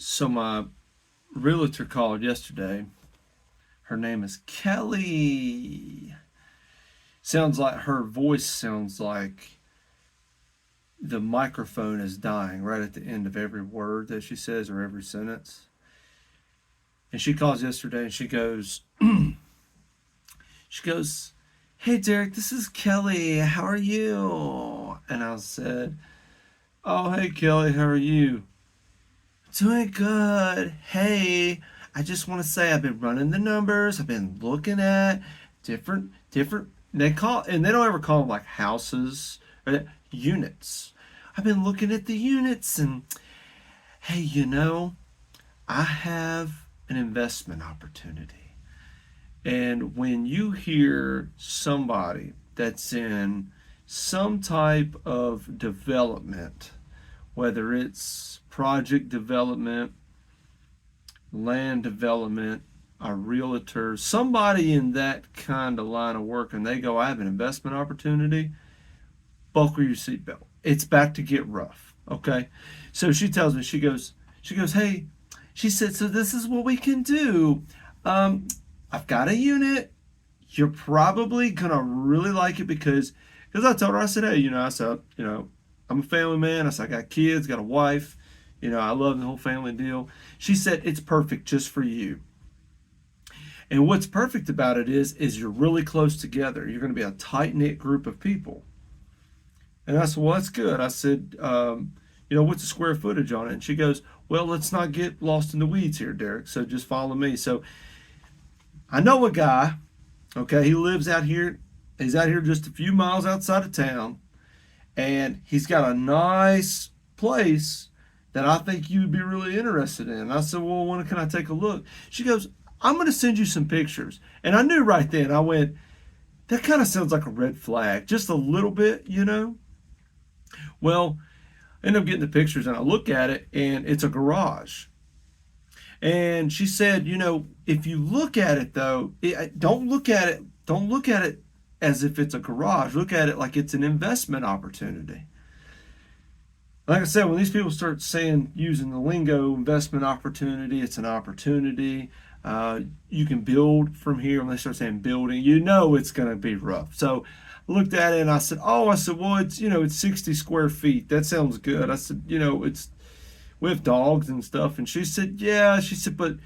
So my realtor called yesterday. Her name is Kelly. Sounds like her voice sounds like the microphone is dying right at the end of every word that she says or every sentence. And she calls yesterday and she goes, "Hey Derek, this is Kelly. How are you?" And I said, "Oh, hey Kelly, how are you?" "Doing good. Hey, I just want to say I've been running the numbers. I've been looking at different. They call and they don't ever call them like houses or units. I've been looking at the units and hey, I have an investment opportunity. And when you hear somebody that's in some type of development, whether it's project development, land development, a realtor, somebody in that kind of line of work, and they go, I have an investment opportunity, buckle your seatbelt. It's about to get rough. Okay. So she tells me, hey, she said, so this is what we can do. Um, I've got a unit. You're probably gonna really like it because I told her, I said, hey, I'm a family man. I said, I got kids, got a wife. I love the whole family deal. She said, it's perfect just for you. And what's perfect about it is you're really close together. You're going to be a tight knit group of people. And I said, well, that's good. I said, what's the square footage on it? And she goes, well, let's not get lost in the weeds here, Derek. So just follow me. So I know a guy. Okay, he lives out here. He's out here just a few miles outside of town, and he's got a nice place that I think you would be really interested in. I said, well, when can I take a look? She goes, I'm going to send you some pictures. And I knew right then, I went, that kind of sounds like a red flag, just a little bit. Well, I end up getting the pictures and I look at it and it's a garage. And she said, if you look at it though, don't look at it as if it's a garage. Look at it like it's an investment opportunity. Like I said, when these people start saying, using the lingo, investment opportunity, it's an opportunity. You can build from here. When they start saying building, it's going to be rough. So I looked at it and I said, well, it's 60 square feet. That sounds good. I said, it's with dogs and stuff. And she said, yeah. She said, but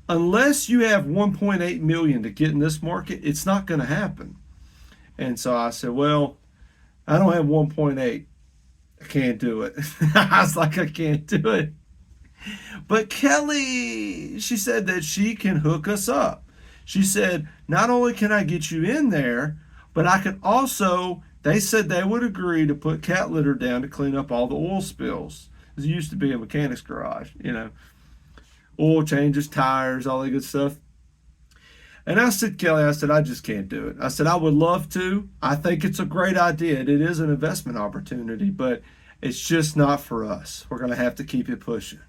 unless you have 1.8 million to get in this market, it's not going to happen. And so I said, well, I don't have 1.8. I can't do it. I was like, I can't do it. But Kelly, she said that she can hook us up. She said, not only can I get you in there, but I could also, they said they would agree to put cat litter down to clean up all the oil spills. It used to be a mechanic's garage. Oil changes, tires, all that good stuff. And I said, Kelly, I just can't do it. I said, I would love to. I think it's a great idea. It is an investment opportunity, but it's just not for us. We're going to have to keep it pushing.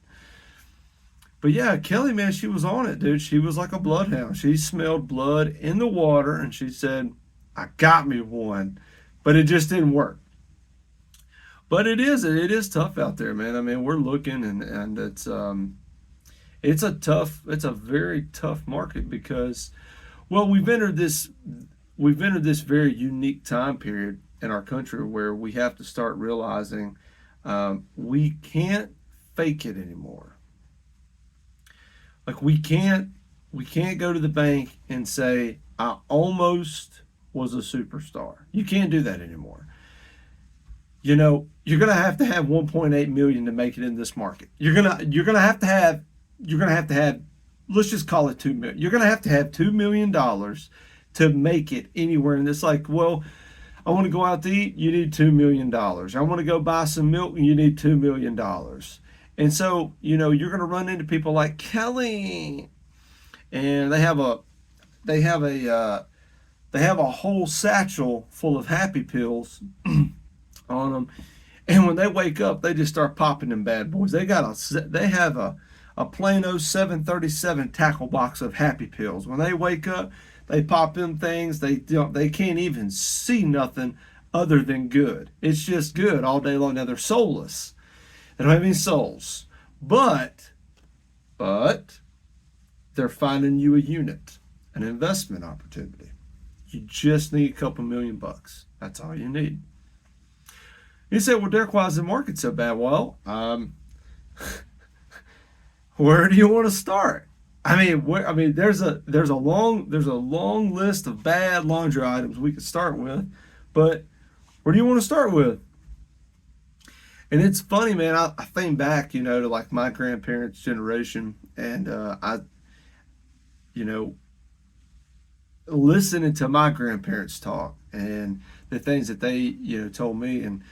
But yeah, Kelly, man, she was on it, dude. She was like a bloodhound. She smelled blood in the water, and she said, I got me one. But it just didn't work. But it is tough out there, man. I mean, we're looking, and it's a very tough market because, well, we've entered this very unique time period in our country where we have to start realizing we can't fake it anymore. Like we can't go to the bank and say I almost was a superstar. You can't do that anymore. You're gonna have to have 1.8 million to make it in this market. You're gonna have to have let's just call it 2 million. You're gonna have to have $2 million to make it anywhere. And it's like, well, I want to go out to eat, you need $2 million. I want to go buy some milk, you need $2 million. And so, you're going to run into people like Kelly, and they have a whole satchel full of happy pills on them. And when they wake up, they just start popping them bad boys. They have a Plano 737 tackle box of happy pills. When they wake up, they pop them things. They can't even see nothing other than good. It's just good all day long. Now they're soulless. They don't have any souls. But but they're finding you a unit, an investment opportunity. You just need a couple $1,000,000. That's all you need. You say, well, Derek, why is the market so bad? Well, where do you want to start? There's a long list of bad laundry items we could start with, but where do you want to start with? And it's funny, man. I think back, to like my grandparents' generation, and you know, listening to my grandparents talk and the things that they, told me, and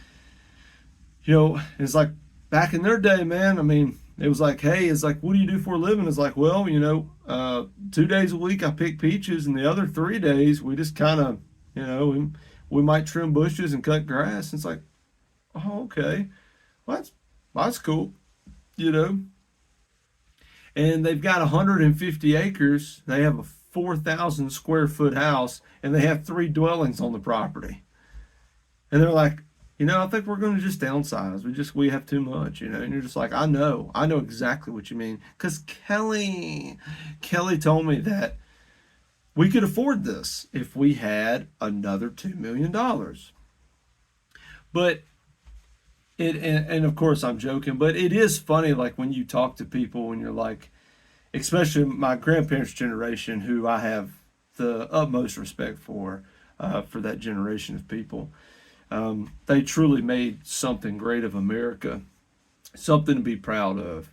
it's like back in their day, man. I mean, it was like, hey, it's like, what do you do for a living? It's like, well, 2 days a week I pick peaches, and the other 3 days we just kind of, we might trim bushes and cut grass. And it's like, oh, okay, well, that's cool, you know. And they've got 150 acres. They have a 4,000 square foot house, and they have 3 dwellings on the property. And they're like, I think we're going to just downsize. We have too much, And you're just like, I know exactly what you mean, because Kelly told me that we could afford this if we had another $2 million. But and of course I'm joking, but it is funny, like when you talk to people and you're like, especially my grandparents' generation, who I have the utmost respect for that generation of people. They truly made something great of America, something to be proud of,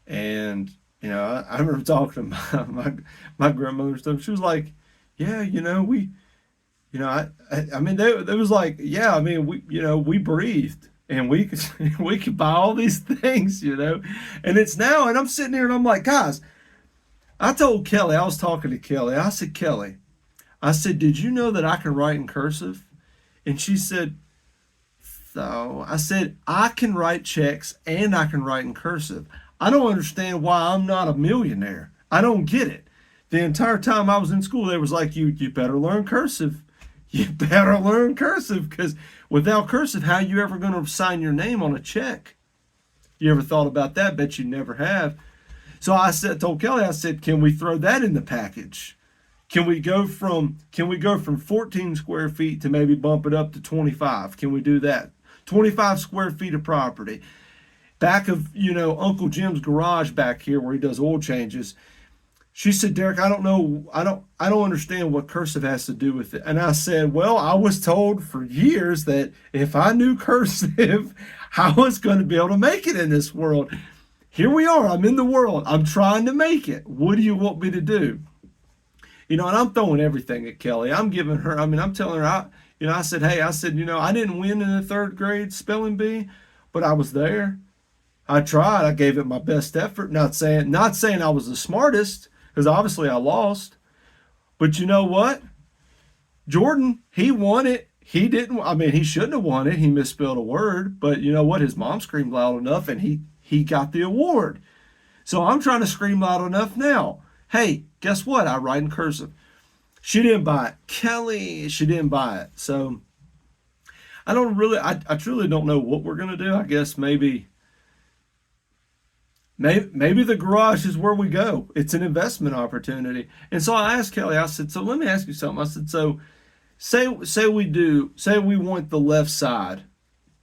And I remember talking to my grandmother and stuff. She was like, "Yeah, we, I mean, they was like, yeah, I mean, we breathed." And we could buy all these things, and it's now, and I'm sitting here and I'm like, guys, I told Kelly, I was talking to Kelly, I said, Kelly, did you know that I can write in cursive? And she said, so I said, I can write checks and I can write in cursive. I don't understand why I'm not a millionaire. I don't get it. The entire time I was in school, they was like, you better learn cursive. You better learn cursive, because without cursive, how you ever going to sign your name on a check? You ever thought about that? Bet you never have. So told Kelly, I said, can we throw that in the package? Can we go from 14 square feet to maybe bump it up to 25? Can we do that? 25 square feet of property. Back of, Uncle Jim's garage back here where he does oil changes. She said, Derek, I don't know. I don't understand what cursive has to do with it. And I said, well, I was told for years that if I knew cursive, I was going to be able to make it in this world. Here we are. I'm in the world. I'm trying to make it. What do you want me to do? And I'm throwing everything at Kelly. I'm giving her, I'm telling her, I said, hey, I didn't win in the third grade spelling bee, but I was there. I tried. I gave it my best effort. Not saying I was the smartest, because obviously I lost. But you know what? Jordan, he won it. He didn't, he shouldn't have won it. He misspelled a word. But you know what? His mom screamed loud enough and he got the award. So I'm trying to scream loud enough now. Hey, guess what? I write in cursive. She didn't buy it. Kelly, she didn't buy it. So I truly don't know what we're going to do. I guess maybe the garage is where we go. It's an investment opportunity. And so I asked Kelly, I said, so let me ask you something. I said, so say we want the left side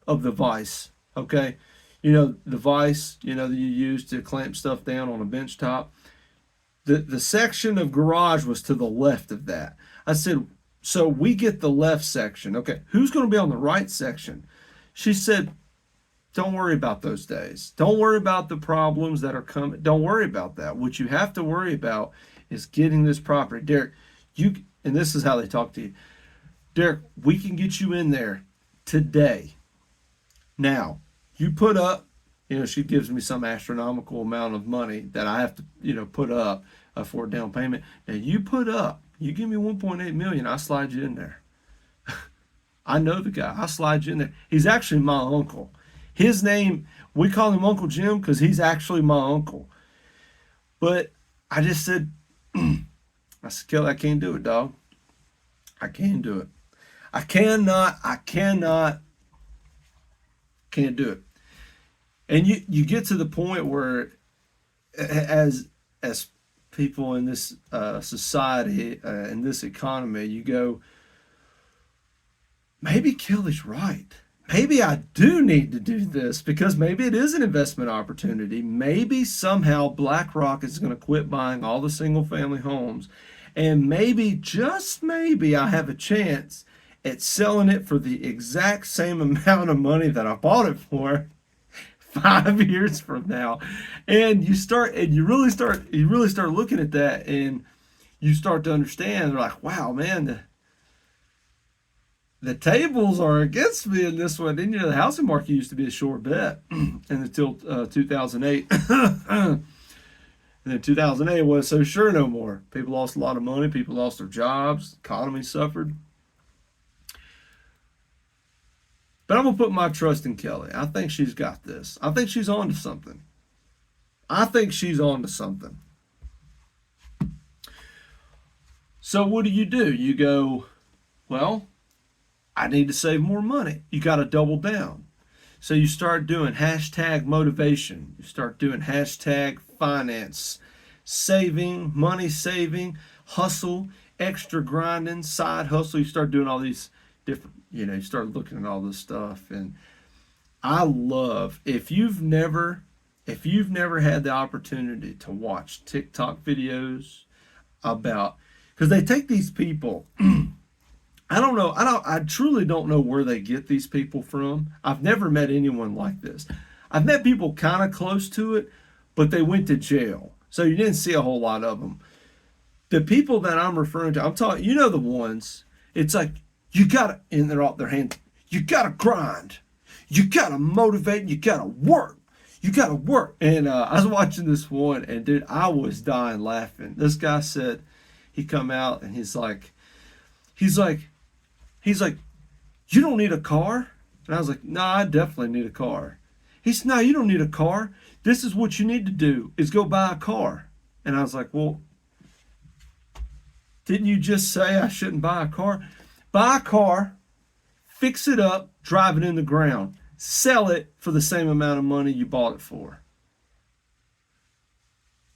of the vise, okay? The vise, that you use to clamp stuff down on a bench top. The section of garage was to the left of that. I said, so we get the left section. Okay, who's going to be on the right section? She said, don't worry about those days. Don't worry about the problems that are coming. Don't worry about that. What you have to worry about is getting this property. Derek, and this is how they talk to you. Derek, we can get you in there today. Now, you put up, she gives me some astronomical amount of money that I have to, put up for a down payment. Now, you give me 1.8 million, I slide you in there. I know the guy. I slide you in there. He's actually my uncle. His name, we call him Uncle Jim because he's actually my uncle. But I just said, I said, Kelly, I can't do it, dog. I can't do it. Can't do it. And you get to the point where as people in this society, in this economy, you go, maybe Kelly's right. Maybe I do need to do this because maybe it is an investment opportunity. Maybe somehow BlackRock is going to quit buying all the single family homes. And maybe, just maybe, I have a chance at selling it for the exact same amount of money that I bought it for 5 years from now. And you really start looking at that, and you start to understand, like, wow, man, the tables are against me in this one. And, the housing market used to be a sure bet until 2008. And then 2008 wasn't so sure no more. People lost a lot of money. People lost their jobs. Economy suffered. But I'm going to put my trust in Kelly. I think she's got this. I think she's on to something. I think she's on to something. So what do? You go, well, I need to save more money. You got to double down. So you start doing hashtag motivation. You start doing hashtag finance, saving, money saving, hustle, extra grinding, side hustle. You start doing all these different, you start looking at all this stuff. And I love, if you've never had the opportunity to watch TikTok videos about, because they take these people, I don't know. I truly don't know where they get these people from. I've never met anyone like this. I've met people kind of close to it, but they went to jail. So you didn't see a whole lot of them. The people that I'm referring to, I'm talking, the ones, it's like, you gotta, and they're off their hands, you gotta grind. You gotta motivate, you gotta work. You gotta work. And I was watching this one, and dude, I was dying laughing. This guy said, he come out and he's like, you don't need a car? And I was like, no, I definitely need a car. He said, no, you don't need a car. This is what you need to do, is go buy a car. And I was like, well, didn't you just say I shouldn't buy a car? Buy a car, fix it up, drive it in the ground, sell it for the same amount of money you bought it for.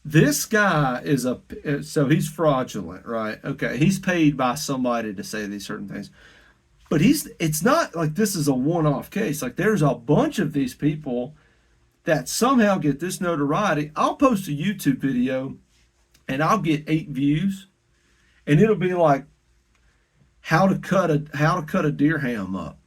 This guy so he's fraudulent, right? Okay, he's paid by somebody to say these certain things. But it's not like this is a one-off case. Like, there's a bunch of these people that somehow get this notoriety. I'll post a YouTube video and I'll get 8 views, and it'll be like how to cut a deer ham up.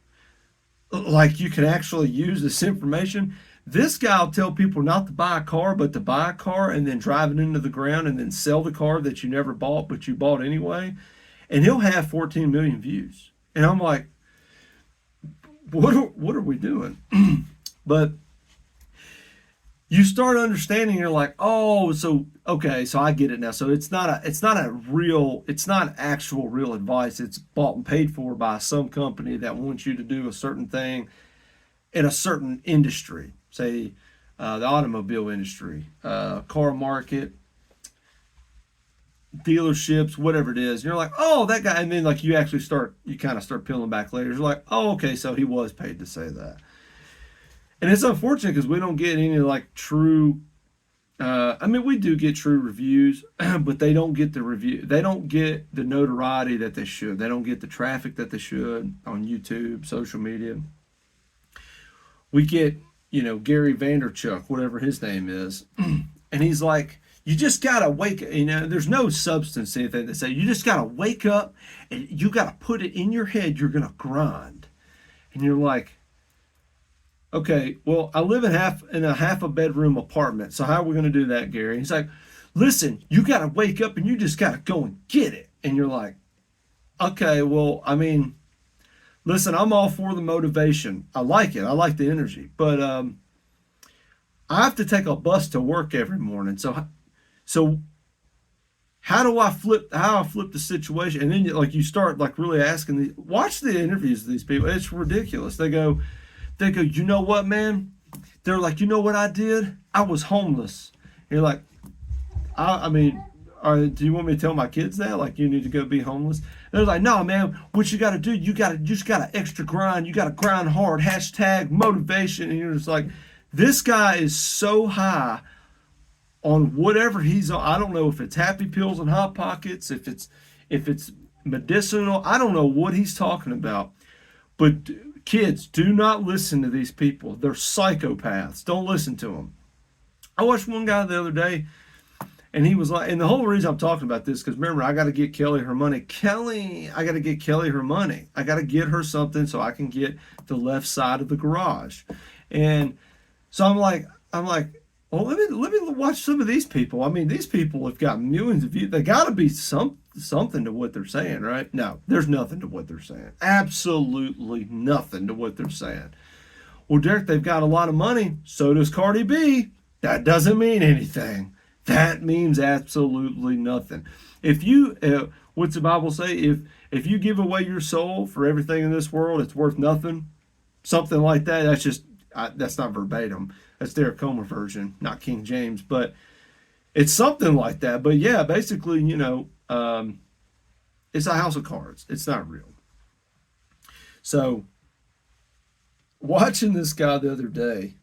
Like, you can actually use this information. This guy will tell people not to buy a car, but to buy a car and then drive it into the ground and then sell the car that you never bought, but you bought anyway. And he'll have 14 million views. And I'm like, what are we doing? But you start understanding, you're like, oh, so okay, so I get it now. So it's not actual real advice. It's bought and paid for by some company that wants you to do a certain thing in a certain industry, say the automobile industry, car market, dealerships, whatever it is. You're like, oh, that guy. And then like you kind of start peeling back later. You're like, oh, okay, so he was paid to say that. And it's unfortunate because we don't get any like true, we do get true reviews, but they don't get the review. They don't get the notoriety that they should. They don't get the traffic that they should on YouTube, social media. We get, Gary Vaynerchuk, whatever his name is. And he's like, you just got to wake, there's no substance to anything. They say, you just got to wake up and you got to put it in your head. You're going to grind. And you're like, okay, well, I live in a half a bedroom apartment. So how are we going to do that, Gary? He's like, listen, you got to wake up and you just got to go and get it. And you're like, okay, well, listen, I'm all for the motivation. I like it. I like the energy. But I have to take a bus to work every morning. So how I flip the situation? And then you start like really asking watch the interviews of these people. It's ridiculous. They go, you know what, man? They're like, you know what I did? I was homeless. And you're like, do you want me to tell my kids that? Like, you need to go be homeless? They're like, no, man, what you got to do, you just got to extra grind. You got to grind hard, hashtag motivation. And you're just like, this guy is so high on whatever he's on. I don't know if it's Happy Pills and Hot Pockets, if it's medicinal. I don't know what he's talking about. But kids, do not listen to these people. They're psychopaths. Don't listen to them. I watched one guy the other day, and he was like, and the whole reason I'm talking about this, because remember, I got to get Kelly her money. I got to get Kelly her money. I got to get her something so I can get the left side of the garage. And so I'm like, well, let me watch some of these people. I mean, these people have got millions of views. They got to be something to what they're saying, right? No, there's nothing to what they're saying. Absolutely nothing to what they're saying. Well, Derek, they've got a lot of money. So does Cardi B. That doesn't mean anything. That means absolutely nothing. If you, what's the Bible say? If you give away your soul for everything in this world, it's worth nothing. Something like that. That's just that's not verbatim. That's Derek Comer version, not King James, but it's something like that. But yeah, basically, it's a house of cards. It's not real. So, watching this guy the other day,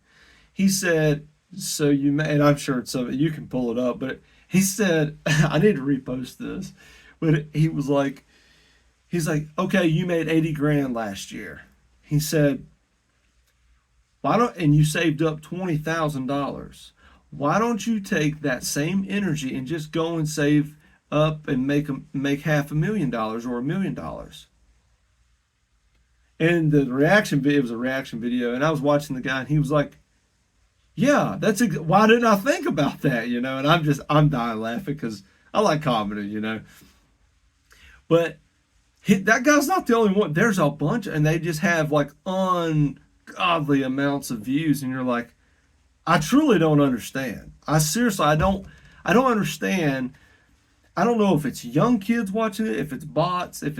he said, so you may, and I'm sure it's something, you can pull it up, but he said, I need to repost this, but he's like, okay, you made 80 grand last year. He said, and you saved up $20,000. Why don't you take that same energy and just go and save up and make $500,000 or $1 million? And the reaction video, it was a reaction video, and I was watching the guy, and he was like, yeah, why didn't I think about that, And I'm dying laughing because I like comedy, But that guy's not the only one. There's a bunch, and they just have like ungodly amounts of views, and you're like, I truly don't understand. I don't understand. I don't know if it's young kids watching it, if it's bots, if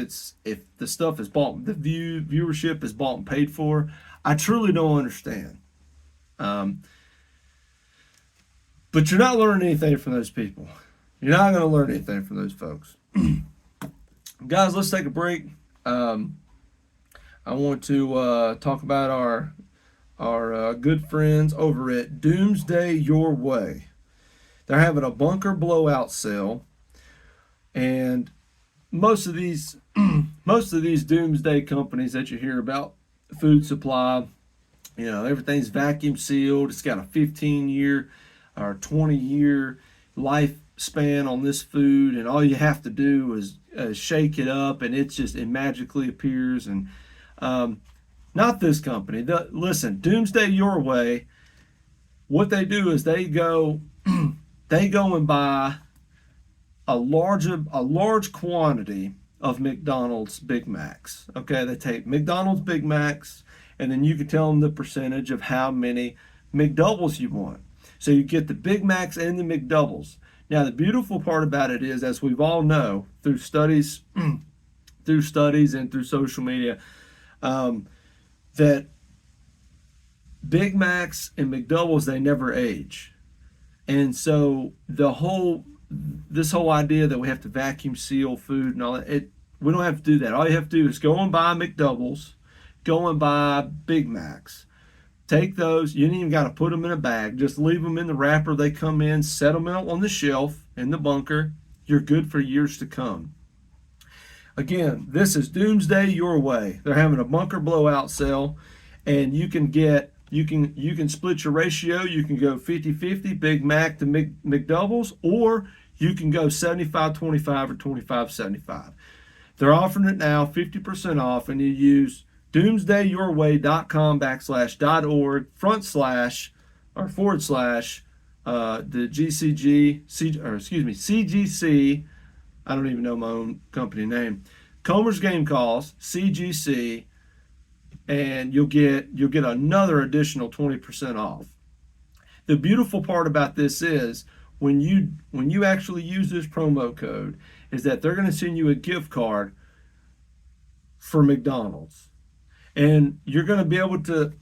the stuff is bought, the viewership is bought and paid for. I truly don't understand. But you're not learning anything from those people. You're not going to learn anything from those folks. Guys, let's take a break. I want to talk about our good friends over at Doomsday Your Way. They're having a bunker blowout sale, and most of these doomsday companies that you hear about, food supply, everything's vacuum sealed. It's got a 15-year or 20-year lifespan on this food, and all you have to do is shake it up, and it magically appears. And not this company. Listen, Doomsday Your Way. What they do is they go and buy a large quantity of McDonald's Big Macs. Okay, they take McDonald's Big Macs, and then you can tell them the percentage of how many McDoubles you want. So you get the Big Macs and the McDoubles. Now, the beautiful part about it is, as we all know through studies and through social media, that Big Macs and McDoubles, they never age. And so this whole idea that we have to vacuum seal food and all that, we don't have to do that. All you have to do is go and buy McDoubles, go and buy Big Macs. Take those. You ain't even got to put them in a bag. Just leave them in the wrapper. They come in, set them out on the shelf in the bunker. You're good for years to come. Again, this is Doomsday Your Way. They're having a bunker blowout sale, and you can split your ratio. You can go 50-50, Big Mac to McDoubles, or you can go 75-25 or 25-75. They're offering it now, 50% off, and you use doomsdayyourway.com/.org the CGC. I don't even know my own company name. Comer's Game Calls, CGC, and you'll get another additional 20% off. The beautiful part about this is when you actually use this promo code is that they're going to send you a gift card for McDonald's. And you're going to be able to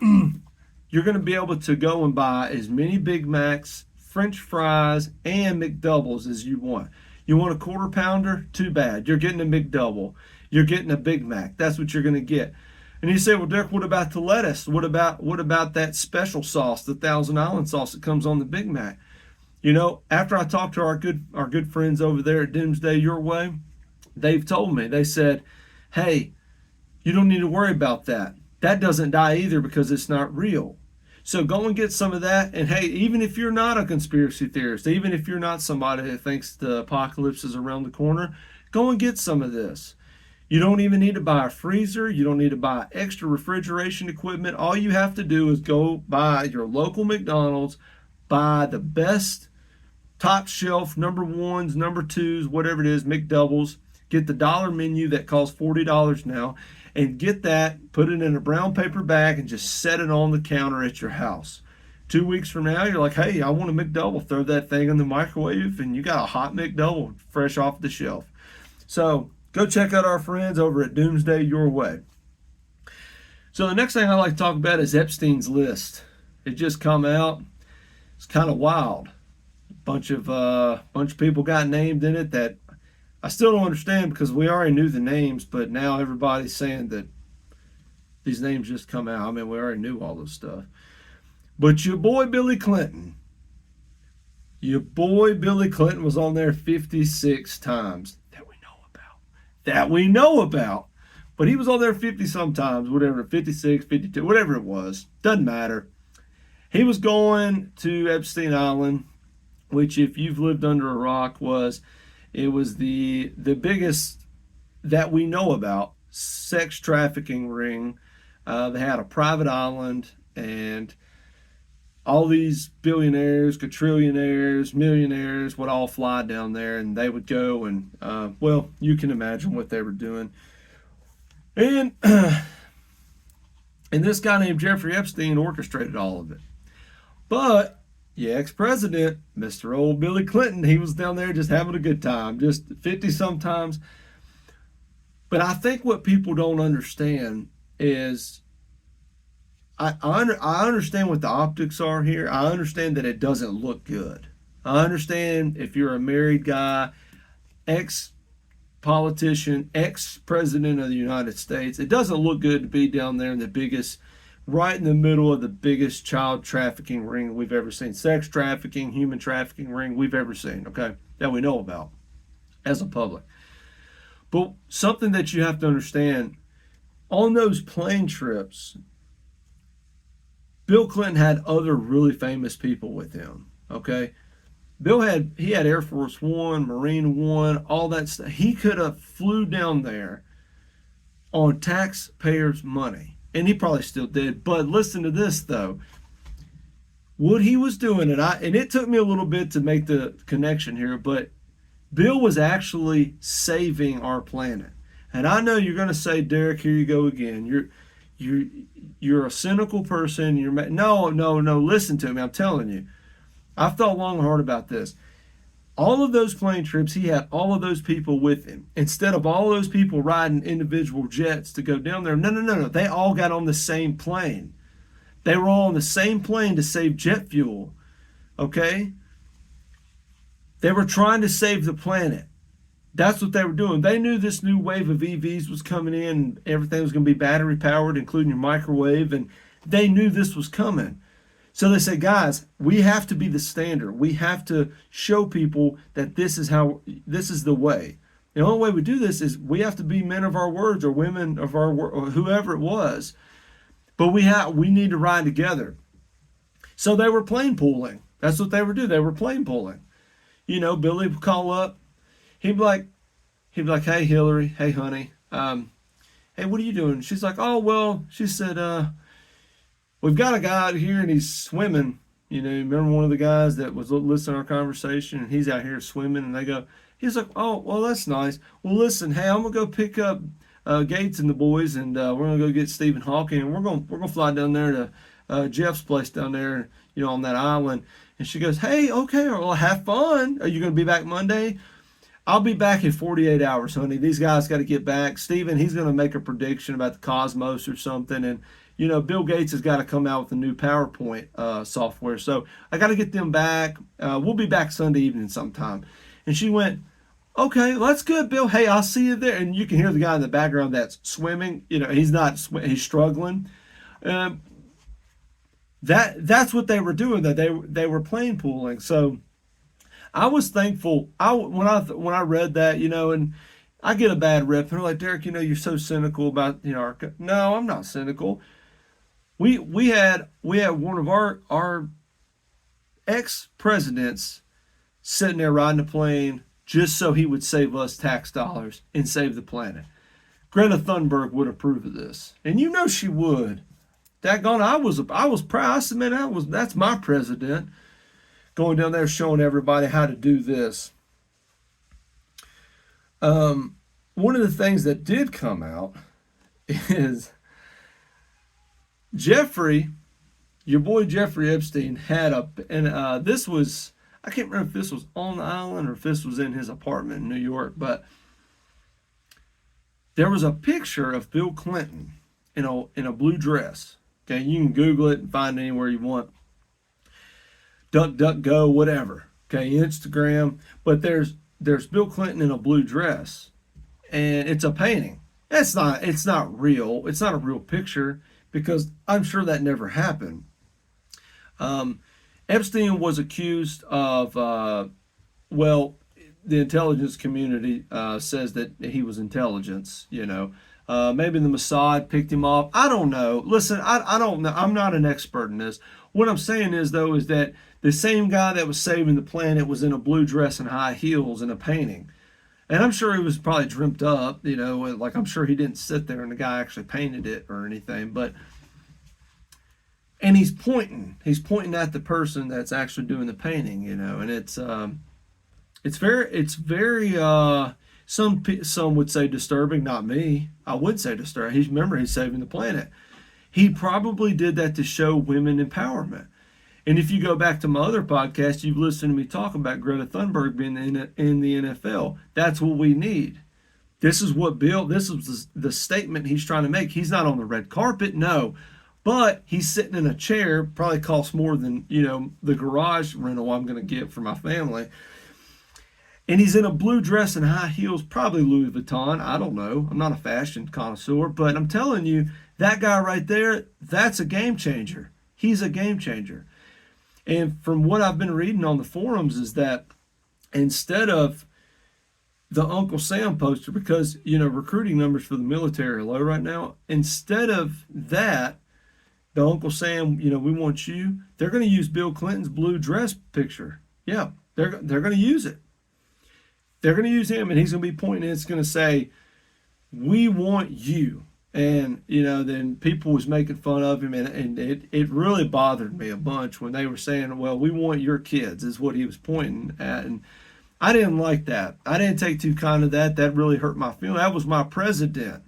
go and buy as many Big Macs, French fries, and McDoubles as you want. You want a quarter pounder? Too bad. You're getting a McDouble. You're getting a Big Mac. That's what you're going to get. And you say, well, Derek, what about the lettuce? What about that special sauce, the Thousand Island sauce that comes on the Big Mac? After I talked to our good friends over there at Doomsday Your Way, they've told me, they said, hey, you don't need to worry about that. That doesn't die either because it's not real. So go and get some of that. And hey, even if you're not a conspiracy theorist, even if you're not somebody that thinks the apocalypse is around the corner, go and get some of this. You don't even need to buy a freezer. You don't need to buy extra refrigeration equipment. All you have to do is go buy your local McDonald's, buy the best top shelf number ones, number twos, whatever it is, McDoubles. Get the dollar menu that costs $40 now, and get that, put it in a brown paper bag, and just set it on the counter at your house. 2 weeks from now, you're like, hey, I want a McDouble. Throw that thing in the microwave, and you got a hot McDouble fresh off the shelf. So go check out our friends over at Doomsday Your Way. So the next thing I like to talk about is Epstein's list. It just come out. It's kind of wild. Bunch of people got named in it that I still don't understand, because we already knew the names, but now everybody's saying that these names just come out. I mean, we already knew all this stuff. But your boy Billy Clinton was on there 56 times that we know about. But he was on there 50 sometimes, whatever, 56, 52, whatever it was. Doesn't matter. He was going to Epstein Island, which, if you've lived under a rock, was the biggest that we know about sex trafficking ring. They had a private island, and all these billionaires, quadrillionaires, millionaires would all fly down there, and they would go and, well, you can imagine what they were doing. And this guy named Jeffrey Epstein orchestrated all of it. But the ex-president, Mr. Old Billy Clinton, he was down there just having a good time, just 50 sometimes. But I think what people don't understand is, I understand what the optics are here. I understand that it doesn't look good. I understand if you're a married guy, ex-politician, ex-president of the United States, it doesn't look good to be down there in the biggest, right in the middle of the biggest child trafficking ring we've ever seen. Sex trafficking, human trafficking ring we've ever seen, okay? That we know about as a public. But something that you have to understand, on those plane trips, Bill Clinton had other really famous people with him, okay? He had Air Force One, Marine One, all that stuff. He could have flew down there on taxpayers' money. And he probably still did. But listen to this, though. What he was doing, and it took me a little bit to make the connection here, but Bill was actually saving our planet. And I know you're going to say, Derek, here you go again. You're a cynical person. No. Listen to me. I'm telling you. I've thought long and hard about this. All of those plane trips, he had all of those people with him. Instead of all those people riding individual jets to go down there, no. They all got on the same plane. They were all on the same plane to save jet fuel. Okay? They were trying to save the planet. That's what they were doing. They knew this new wave of EVs was coming in. Everything was going to be battery powered, including your microwave. And they knew this was coming. So they said, guys, we have to be the standard. We have to show people that this is the way. The only way we do this is we have to be men of our words, or women of our word, or whoever it was. But we need to ride together. So they were plane pooling. That's what they were doing. They were plane pooling. Billy would call up. He'd be like, hey, Hillary, hey, honey, hey, what are you doing? She's like, oh, well, she said, we've got a guy out here and he's swimming. Remember one of the guys that was listening to our conversation, and he's out here swimming, and he's like, oh, well, that's nice. Well, listen, hey, I'm going to go pick up Gates and the boys, and we're going to go get Stephen Hawking, and we're going to fly down there to Jeff's place down there, on that island. And she goes, hey, okay, well, have fun. Are you going to be back Monday? I'll be back in 48 hours, honey. These guys got to get back. Stephen, he's going to make a prediction about the cosmos or something, and Bill Gates has got to come out with a new PowerPoint software. So I got to get them back. We'll be back Sunday evening sometime. And she went, okay, well, that's good, Bill. Hey, I'll see you there. And you can hear the guy in the background that's swimming. He's struggling. That's what they were doing. That they were plane pooling. So I was thankful. When I read that, and I get a bad rep. They're like, Derek, you're so cynical about our. No, I'm not cynical. We had one of our ex presidents sitting there riding a plane just so he would save us tax dollars and save the planet. Greta Thunberg would approve of this, and she would. Daggone, I was proud. I said, man, that's my president going down there showing everybody how to do this. One of the things that did come out is Jeffrey, your boy Jeffrey Epstein and this was, I can't remember if this was on the island or if this was in his apartment in New York, but there was a picture of Bill Clinton in a blue dress. Okay, you can Google it and find it anywhere you want. DuckDuckGo, whatever. Okay, Instagram. But there's Bill Clinton in a blue dress, and it's a painting. It's not real. It's not a real picture because I'm sure that never happened. Epstein was accused of, well, the intelligence community says that he was intelligence, maybe the Mossad picked him off. I don't know. Listen, I don't know. I'm not an expert in this. What I'm saying is, though, is that the same guy that was saving the planet was in a blue dress and high heels in a painting. And I'm sure he was probably dreamt up, like I'm sure he didn't sit there and the guy actually painted it or anything. And he's pointing at the person that's actually doing the painting, and it's very some would say disturbing, not me. I would say disturbing. He's saving the planet. He probably did that to show women empowerment. And if you go back to my other podcast, you've listened to me talk about Greta Thunberg being in the NFL. That's what we need. This is the statement he's trying to make. He's not on the red carpet, no. But he's sitting in a chair, probably costs more than, the garage rental I'm going to get for my family. And he's in a blue dress and high heels, probably Louis Vuitton. I don't know. I'm not a fashion connoisseur, but I'm telling you, that guy right there, that's a game changer. He's a game changer. And from what I've been reading on the forums is that instead of the Uncle Sam poster, because, recruiting numbers for the military are low right now, instead of that, the Uncle Sam, we want you, they're going to use Bill Clinton's blue dress picture. Yeah, they're going to use it. They're going to use him, and he's going to be pointing, and it's going to say, we want you. And, then people was making fun of him, and it really bothered me a bunch when they were saying, well, we want your kids, is what he was pointing at. And I didn't like that. I didn't take too kind of that. That really hurt my feelings. That was my president.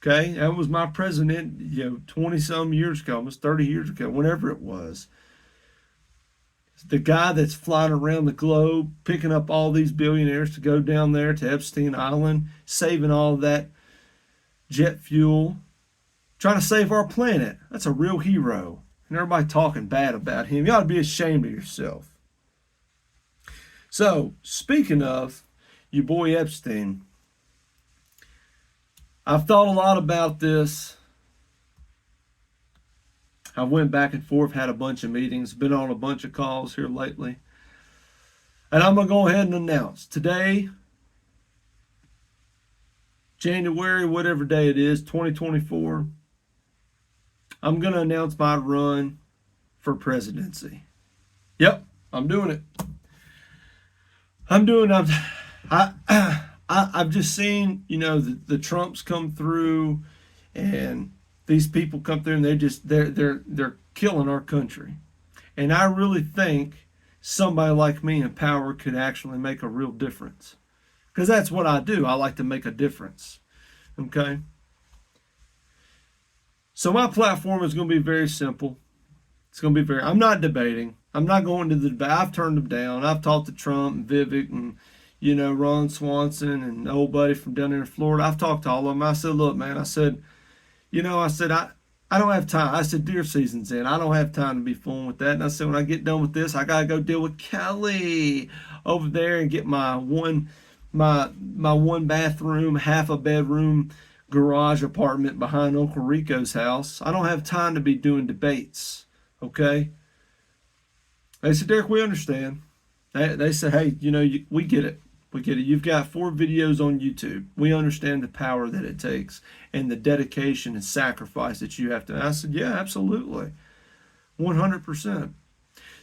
Okay? That was my president, 20-some years ago, almost 30 years ago, whenever it was. The guy that's flying around the globe, picking up all these billionaires to go down there to Epstein Island, saving all of that jet fuel, trying to save our planet. That's a real hero. And everybody talking bad about him. You ought to be ashamed of yourself. So, speaking of your boy Epstein, I've thought a lot about this. I went back and forth, had a bunch of meetings, been on a bunch of calls here lately. And I'm going to go ahead and announce today, January, whatever day it is, 2024, I'm going to announce my run for presidency. Yep, I'm doing it. I've just seen, the Trumps come through and these people come through and they're killing our country. And I really think somebody like me in power could actually make a real difference. Because that's what I do. I like to make a difference. Okay? So my platform is going to be very simple. It's going to be I'm not debating. I'm not going to the debate. I've turned them down. I've talked to Trump and Vivek and, Ron Swanson and the old buddy from down there in Florida. I've talked to all of them. I said, look, man, I don't have time. I said, deer season's in. I don't have time to be fooling with that. And I said, when I get done with this, I got to go deal with Kelly over there and get my one bathroom, half a bedroom garage apartment behind Uncle Rico's house. I don't have time to be doing debates. Okay? They said, Derek, we understand. They say, hey, we get it. We get it. You've got 4 videos on YouTube. We understand the power that it takes and the dedication and sacrifice that you have to. And I said, yeah, absolutely. 100%.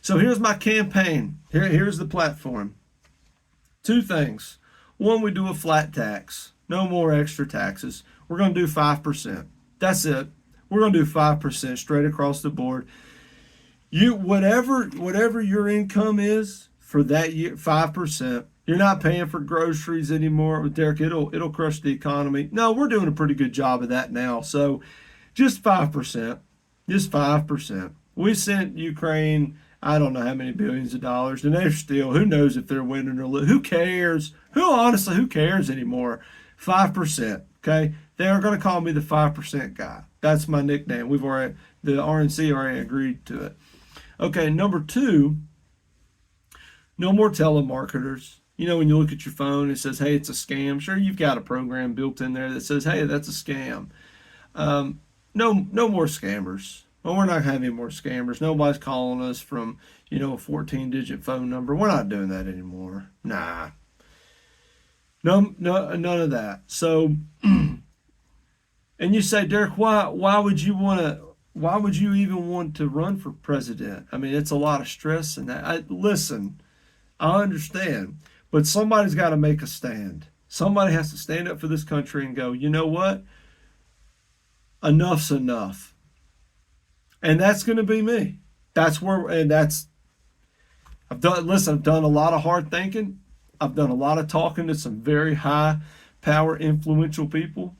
So here's my campaign. Here's the platform. 2 things. One, we do a flat tax. No more extra taxes. We're going to do 5%. That's it. We're going to do 5% straight across the board. Whatever your income is for that year, 5%. You're not paying for groceries anymore, Derek. It'll crush the economy. No, we're doing a pretty good job of that now. So, just 5%. Just 5%. We sent Ukraine, I don't know how many billions of dollars, and they're still, who knows if they're winning or losing. Who cares? Who cares anymore? 5%. Okay, they are going to call me the 5% guy. That's my nickname. The RNC already agreed to it. Okay, number 2, no more telemarketers. When you look at your phone, it says, hey, it's a scam. Sure, you've got a program built in there that says, hey, that's a scam. No more scammers. Well, we're not having any more scammers. Nobody's calling us from, a 14-digit phone number. We're not doing that anymore. Nah. No, none of that. So, and you say, Derek, why would you even want to run for president? I mean, it's a lot of stress and that. Listen, I understand, but somebody's got to make a stand. Somebody has to stand up for this country and go, you know what? Enough's enough. And that's going to be me. I've done a lot of hard thinking. I've done a lot of talking to some very high power influential people,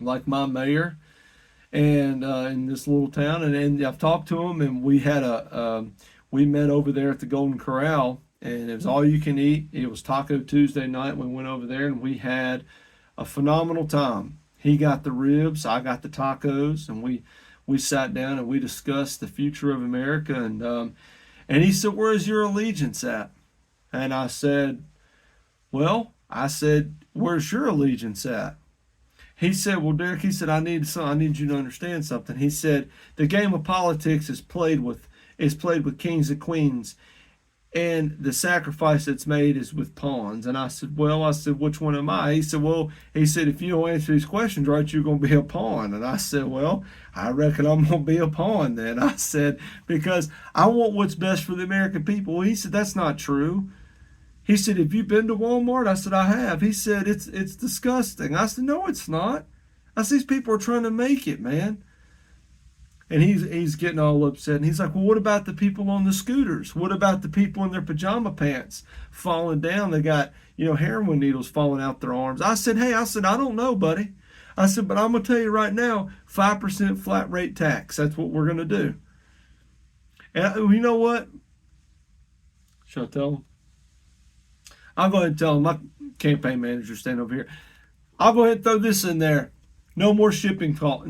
like my mayor, and in this little town, and I've talked to them, and we met over there at the Golden Corral, and it was all you can eat. It was Taco Tuesday night. We went over there and we had a phenomenal time. He got the ribs, I got the tacos, and we sat down and we discussed the future of America, and he said, "Where's your allegiance at?" And I said, "Where's your allegiance at?" He said, "Well, Derek," he said, I need you to understand something. He said, "The game of politics is played with kings and queens, and the sacrifice that's made is with pawns." And I said, "Which one am I?" He said, "If you don't answer these questions right, you're going to be a pawn." And I said, "Well, I reckon I'm going to be a pawn then." I said, "Because I want what's best for the American people." Well, he said, "That's not true." He said, "Have you been to Walmart?" I said, "I have." He said, It's disgusting." I said, "No, it's not." I said, "These people are trying to make it, man." And he's getting all upset. And he's like, "Well, what about the people on the scooters? What about the people in their pajama pants falling down? They got, heroin needles falling out their arms." I said, "I don't know, buddy." I said, "But I'm going to tell you right now, 5% flat rate tax. That's what we're going to do." And you know what? Should I tell them? I'll go ahead and tell them. My campaign manager standing over here. I'll go ahead and throw this in there. No more shipping cost.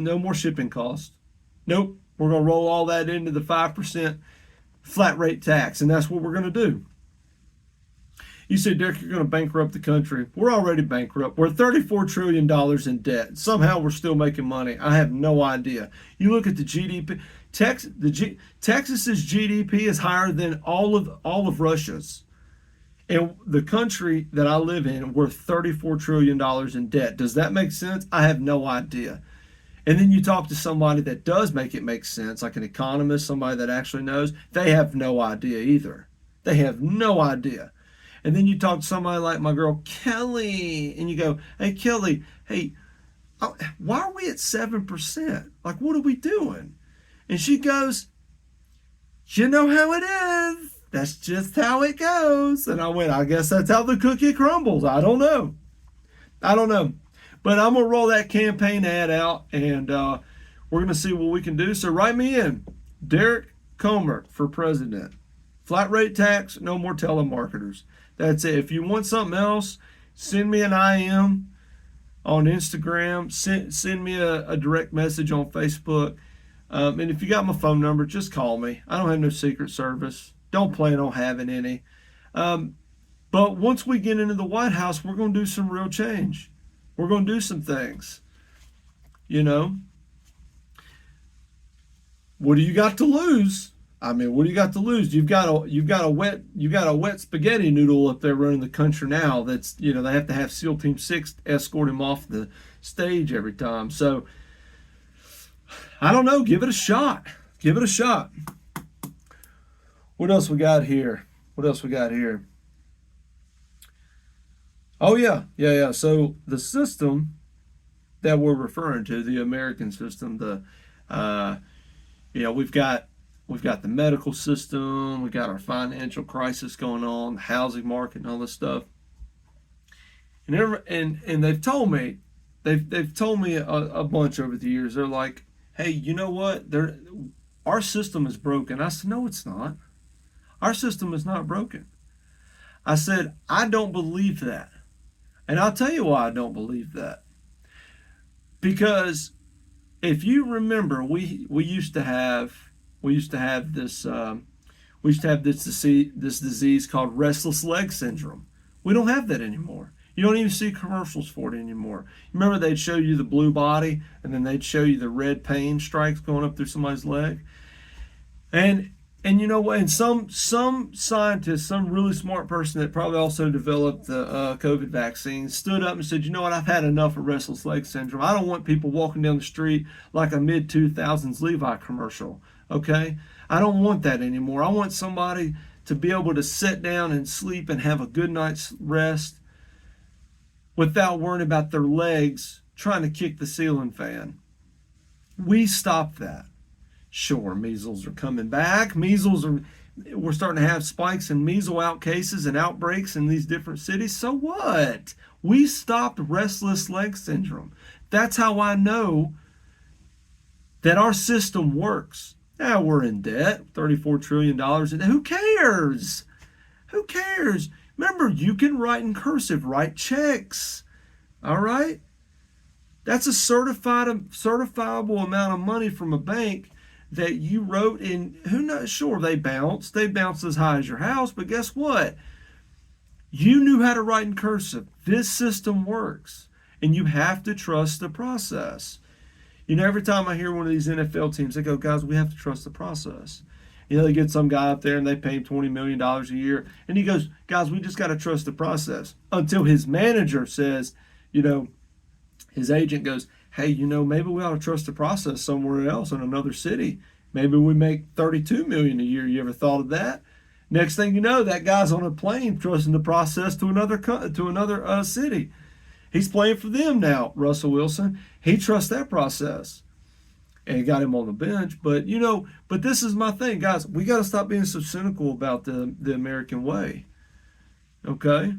Nope. We're going to roll all that into the 5% flat rate tax, and that's what we're going to do. You say, "Derek, you're going to bankrupt the country." We're already bankrupt. We're $34 trillion in debt. Somehow we're still making money. I have no idea. You look at the GDP. Texas's GDP is higher than all of Russia's. And the country that I live in, we're $34 trillion in debt. Does that make sense? I have no idea. And then you talk to somebody that does make sense, like an economist, somebody that actually knows, they have no idea either. They have no idea. And then you talk to somebody like my girl Kelly, and you go, "Hey, Kelly, why are we at 7%? Like, what are we doing?" And she goes, "You know how it is. That's just how it goes." And I went, "I guess that's how the cookie crumbles. I don't know. But I'm going to roll that campaign ad out, and we're going to see what we can do. So write me in. Derek Comer for president. Flat rate tax, no more telemarketers. That's it. If you want something else, send me an IM on Instagram. Send me a direct message on Facebook. And if you got my phone number, just call me. I don't have no Secret Service. Don't plan on having any. But once we get into the White House, we're going to do some real change. We're going to do some things. What do you got to lose? I mean, what do you got to lose? You've got a wet spaghetti noodle up there running the country now. That's they have to have SEAL Team 6 escort him off the stage every time. So I don't know. Give it a shot. Give it a shot. What else we got here? What else we got here? Oh yeah, yeah, yeah. So the system that we're referring to, the American system, the uh, we've got the medical system, we got our financial crisis going on, the housing market, and all this stuff. And they've told me, they've told me a bunch over the years. They're like, hey, you know what? Our system is broken. I said, no, it's not. Our system is not broken. I said, I don't believe that. And I'll tell you why I don't believe that. Because if you remember, we used to have this this disease called restless leg syndrome. We don't have that anymore. You don't even see commercials for it anymore. Remember, they'd show you the blue body, and then they'd show you the red pain strikes going up through somebody's leg. And and you know what? And some scientist, some really smart person that probably also developed the COVID vaccine, stood up and said, "You know what? I've had enough of restless leg syndrome. I don't want people walking down the street like a mid 2000s Levi commercial. Okay, I don't want that anymore. I want somebody to be able to sit down and sleep and have a good night's rest without worrying about their legs trying to kick the ceiling fan." We stopped that. Sure, measles are coming back. We're starting to have spikes in measles out cases and outbreaks in these different cities. So what? We stopped restless leg syndrome. That's how I know that our system works. Now we're in debt, $34 trillion. And who cares? Who cares? Remember, you can write in cursive, write checks. All right? That's a certifiable amount of money from a bank that you wrote in. Who knows? Sure, they bounce as high as your house, but guess what? You knew how to write in cursive. This system works, and you have to trust the process. Every time I hear one of these NFL teams, they go, "Guys, we have to trust the process." They get some guy up there and they pay him $20 million a year, and he goes, "Guys, we just got to trust the process," until his manager says, his agent goes, "Hey, maybe we ought to trust the process somewhere else in another city. Maybe we make 32 million a year. You ever thought of that?" Next thing you know, that guy's on a plane trusting the process to another city. He's playing for them now, Russell Wilson. He trusts that process, and he got him on the bench. But this is my thing, guys. We got to stop being so cynical about the American way. Okay,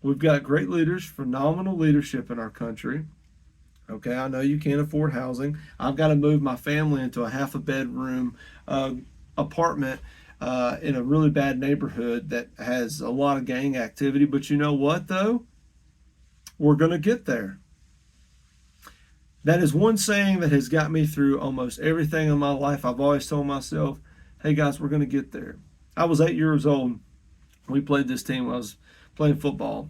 we've got great leaders, phenomenal leadership in our country. Okay, I know you can't afford housing. I've got to move my family into a half a bedroom apartment in a really bad neighborhood that has a lot of gang activity. But you know what, though? We're going to get there. That is one saying that has got me through almost everything in my life. I've always told myself, hey, guys, we're going to get there. I was 8 years old. We played this team when I was playing football.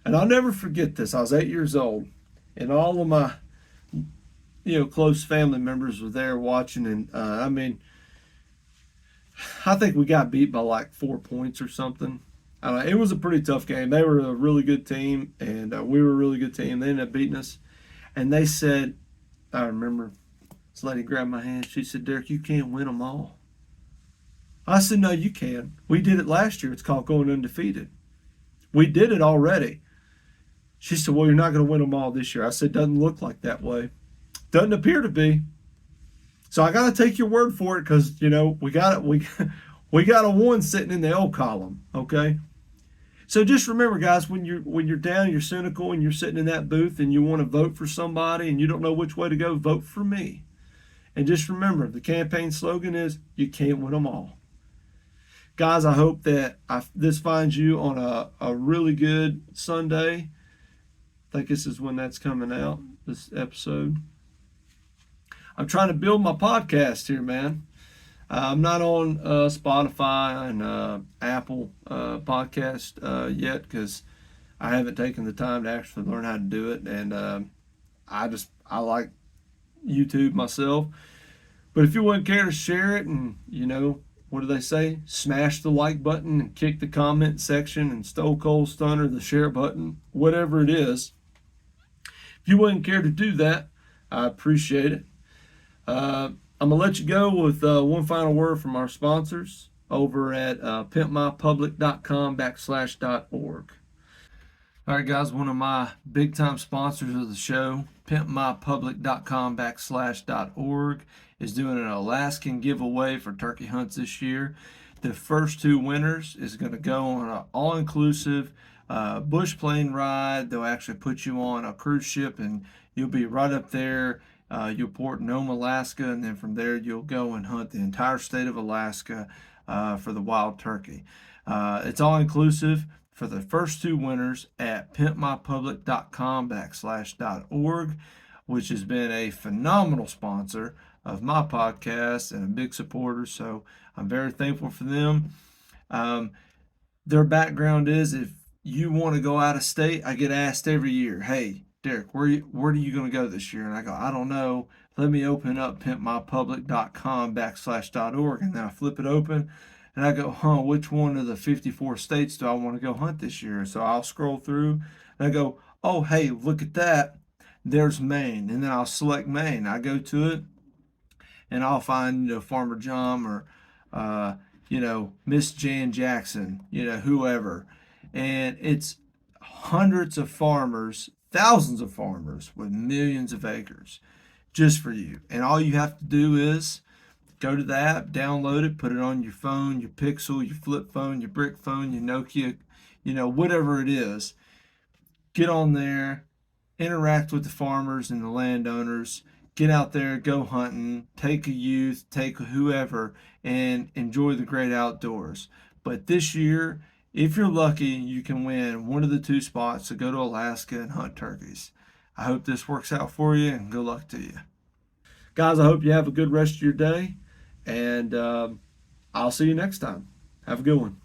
And I'll never forget this. I was 8 years old. And all of my, close family members were there watching. And, I think we got beat by like 4 points or something. It was a pretty tough game. They were a really good team, and we were a really good team. They ended up beating us. And they said, I remember this lady grabbed my hand. She said, "Derek, you can't win them all." I said, "No, you can. We did it last year. It's called going undefeated. We did it already." She said, "Well, you're not going to win them all this year." I said, "Doesn't look like that way. Doesn't appear to be." So I got to take your word for it because, we got it. We got a 1 sitting in the L column, okay? So just remember, guys, when you're down, you're cynical, and you're sitting in that booth and you want to vote for somebody and you don't know which way to go, vote for me. And just remember, the campaign slogan is, "You can't win them all." Guys, I hope that this finds you on a really good Sunday. I think this is when that's coming out, this episode. I'm trying to build my podcast here, man. I'm not on Spotify and Apple podcast yet because I haven't taken the time to actually learn how to do it. And I like YouTube myself. But if you wouldn't care to share it and, what do they say? Smash the like button and kick the comment section and Stone Cold Stunner the share button, whatever it is. If you wouldn't care to do that, I appreciate it. I'm going to let you go with one final word from our sponsors over at pimpmypublic.com/org. All right, guys, one of my big time sponsors of the show, pimpmypublic.com/org, is doing an Alaskan giveaway for turkey hunts this year. The first two winners is going to go on an all inclusive bush plane ride. They'll actually put you on a cruise ship and you'll be right up there. You'll port Nome, Alaska, and then from there you'll go and hunt the entire state of Alaska for the wild turkey. It's all inclusive for the first two winners at pimpmypublic.com/org, which has been a phenomenal sponsor of my podcast and a big supporter. So I'm very thankful for them. Their background is, if you want to go out of state, I get asked every year, hey, Derek, where are you going to go this year? And I go, I don't know. Let me open up pimpmypublic.com/org. And then I flip it open and I go, which one of the 54 states do I want to go hunt this year? So I'll scroll through and I go, oh, hey, look at that. There's Maine. And then I'll select Maine. I go to it and I'll find, Farmer John or, Miss Jan Jackson, whoever. And it's hundreds of farmers, thousands of farmers with millions of acres just for you. And all you have to do is go to the app, download it, put it on your phone, your Pixel, your flip phone, your brick phone, your Nokia, whatever it is. Get on there, interact with the farmers and the landowners, get out there, go hunting, take a youth, take whoever, and enjoy the great outdoors. But this year, if you're lucky, you can win one of the two spots to go to Alaska and hunt turkeys. I hope this works out for you, and good luck to you. Guys, I hope you have a good rest of your day, and I'll see you next time. Have a good one.